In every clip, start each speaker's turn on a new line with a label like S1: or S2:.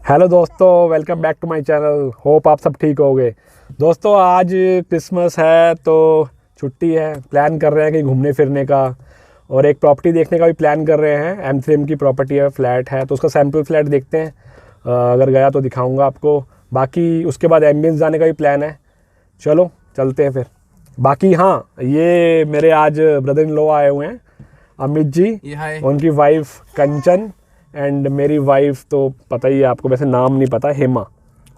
S1: Hello दोस्तों, welcome back to my channel. Hope आप सब ठीक होगे। दोस्तों आज क्रिसमस है तो छुट्टी है, प्लान कर रहे हैं कि घूमने फिरने का और एक प्रॉपर्टी देखने का भी प्लान कर रहे हैं। M3M की प्रॉपर्टी है, फ्लैट है, तो उसका सैम्पल फ्लैट देखते हैं। अगर गया तो दिखाऊंगा आपको। बाकी उसके बाद एम्बियंस जाने का भी प्लान है। चलो चलते हैं फिर। बाकी हाँ, ये मेरे आज ब्रदर इन लॉ आए हुए हैं, अमित जी, उनकी वाइफ कंचन एंड मेरी वाइफ तो पता ही है आपको, वैसे नाम नहीं पता, हेमा।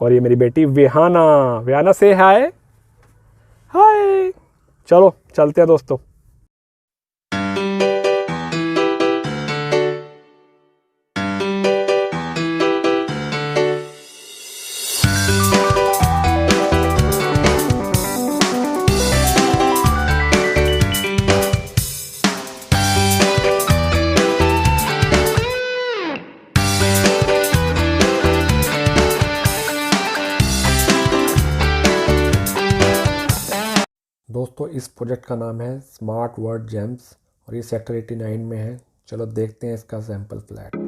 S1: और ये मेरी बेटी विहाना। विहाना से हाय। हाय। चलो चलते हैं दोस्तों। दोस्तों इस प्रोजेक्ट का नाम है स्मार्ट वर्ड जेम्स और ये सेक्टर 89 में है। चलो देखते हैं इसका सैंपल फ्लैट।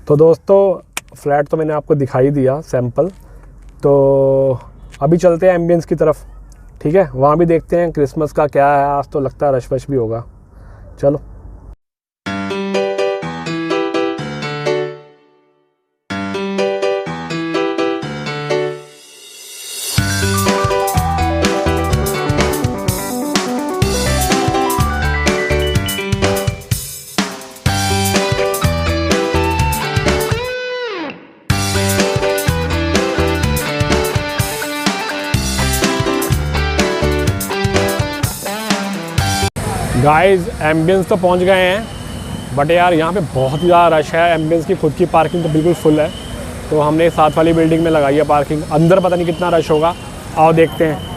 S1: तो दोस्तों फ्लैट तो मैंने आपको दिखाई दिया सैंपल, तो अभी चलते हैं एम्बियंस की तरफ, ठीक है। वहाँ भी देखते हैं क्रिसमस का क्या है, आज तो लगता है रश वश भी होगा। चलो। गाइस एम्बियंस तो पहुंच गए हैं, बट यार यहाँ पे बहुत ही ज़्यादा रश है। एम्बियंस की खुद की पार्किंग तो बिल्कुल फुल है, तो हमने साथ वाली बिल्डिंग में लगाई है पार्किंग। अंदर पता नहीं कितना रश होगा, आओ देखते हैं।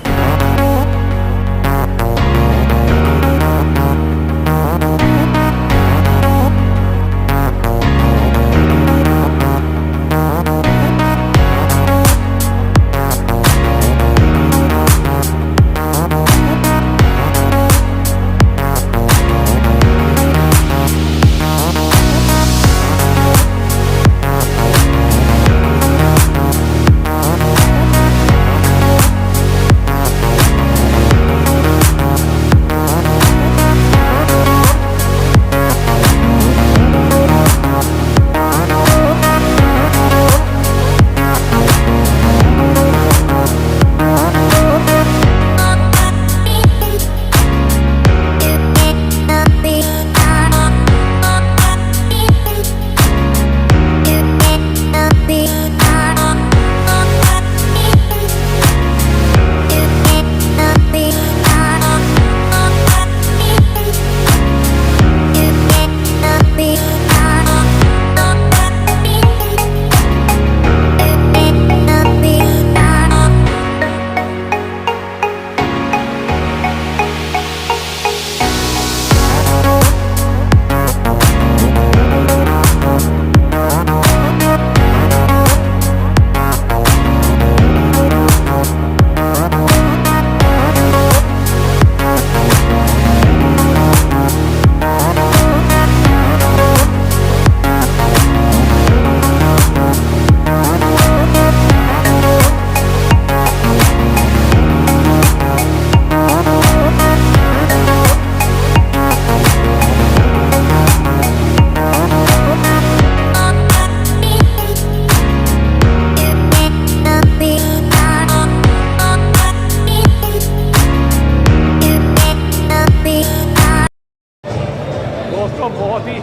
S1: बहुत ही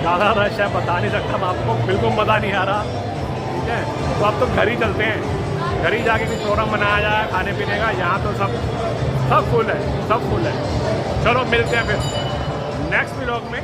S1: ज़्यादा रश है, बता नहीं सकता मैं आपको, बिल्कुल मज़ा नहीं आ रहा, ठीक है। तो अब तो घर ही चलते हैं, घर ही जाके कुछ प्रोग्राम बनाया जाए खाने पीने का। यहाँ तो सब फुल है, सब फुल है। चलो मिलते हैं फिर नेक्स्ट व्लॉग में।